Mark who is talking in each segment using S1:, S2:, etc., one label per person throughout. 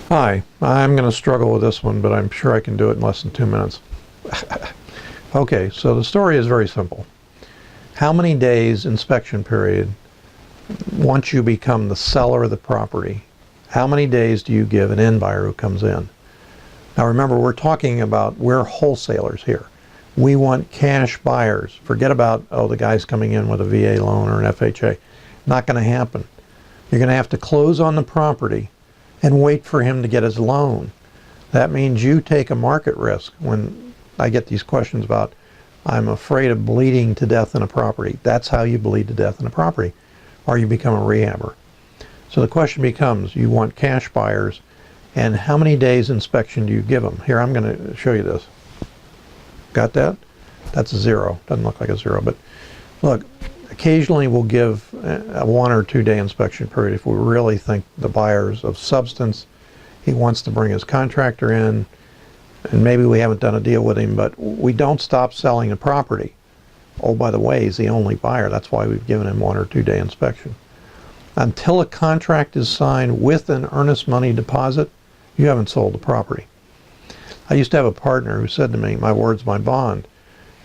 S1: Hi, I'm going to struggle with this one, but I'm sure I can do it in less than 2 minutes. Okay, so the story is very simple. How many days inspection period once you become the seller of the property? How many days do you give an end buyer who comes in? Now remember, we're wholesalers here. We want cash buyers. Forget about, oh, the guy's coming in with a VA loan or an FHA. Not going to happen. You're going to have to close on the property and wait for him to get his loan. That means you take a market risk. When I get these questions about, I'm afraid of bleeding to death in a property. That's how you bleed to death in a property, or you become a rehabber. So the question becomes, you want cash buyers, and how many days inspection do you give them? Here, I'm going to show you this. Got that? That's a 0. Doesn't look like a 0, but look, occasionally we'll give a 1 or 2 day inspection period if we really think the buyer's of substance. He wants to bring his contractor in, and maybe we haven't done a deal with him, but we don't stop selling the property. Oh, by the way, he's the only buyer. That's why we've given him 1 or 2 day inspection. Until a contract is signed with an earnest money deposit, you haven't sold the property. I used to have a partner who said to me, my word's my bond.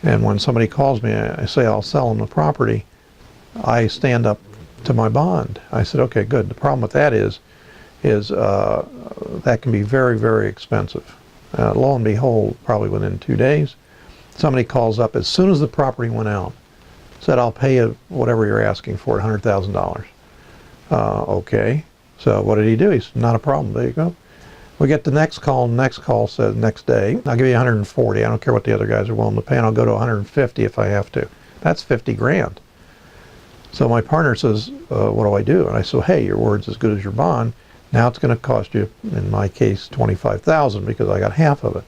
S1: And when somebody calls me, I say I'll sell them the property. I stand up to my bond. I said, okay, good. The problem with that is that can be very, very expensive. Lo and behold, probably within 2 days, somebody calls up as soon as the property went out, said, I'll pay you whatever you're asking for, $100,000. Okay. So what did he do? He said, not a problem. There you go. We get the next call says next day, I'll give you 140. I don't care what the other guys are willing to pay, and I'll go to 150 if I have to. That's 50 grand. So my partner says, what do I do? And I said, hey, your word's as good as your bond. Now it's going to cost you, in my case, 25,000 because I got half of it.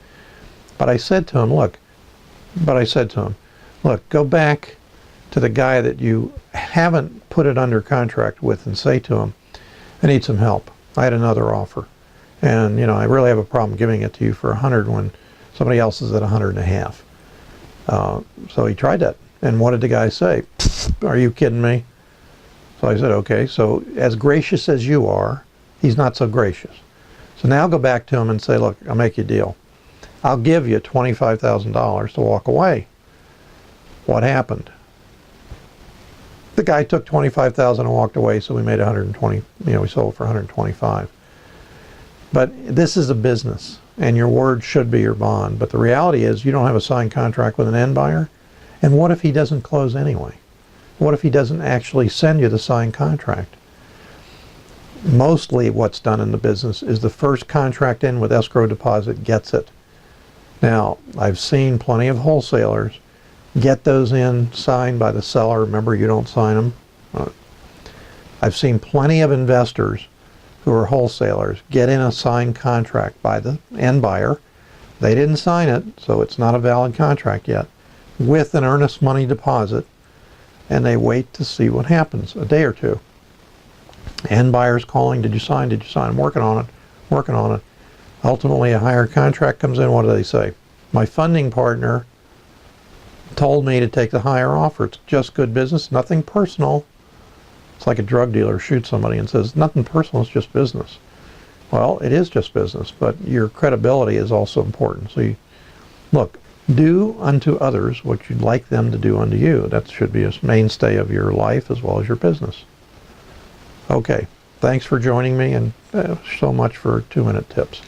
S1: But I said to him, look, go back to the guy that you haven't put it under contract with and say to him, I need some help. I had another offer. And, I really have a problem giving it to you for 100 when somebody else is at 100.5. So he tried that. And what did the guy say? Are you kidding me? So I said, okay, so as gracious as you are, he's not so gracious. So now go back to him and say, look, I'll make you a deal. I'll give you $25,000 to walk away. What happened? The guy took $25,000 and walked away, so we made 120, we sold for 125. But this is a business, and your word should be your bond. But the reality is you don't have a signed contract with an end buyer. And what if he doesn't close anyway? What if he doesn't actually send you the signed contract? Mostly what's done in the business is the first contract in with escrow deposit gets it. Now, I've seen plenty of wholesalers get those in signed by the seller. Remember, you don't sign them. I've seen plenty of investors who are wholesalers get in a signed contract by the end buyer. They didn't sign it, so it's not a valid contract yet, with an earnest money deposit, and they wait to see what happens, a day or two. End buyer's calling, did you sign? Did you sign? I'm working on it. Ultimately, a higher contract comes in. What do they say? My funding partner told me to take the higher offer. It's just good business, nothing personal. It's like a drug dealer shoots somebody and says, nothing personal, it's just business. Well, it is just business, but your credibility is also important. So look, do unto others what you'd like them to do unto you. That should be a mainstay of your life as well as your business. Okay, thanks for joining me, and so much for 2-minute tips.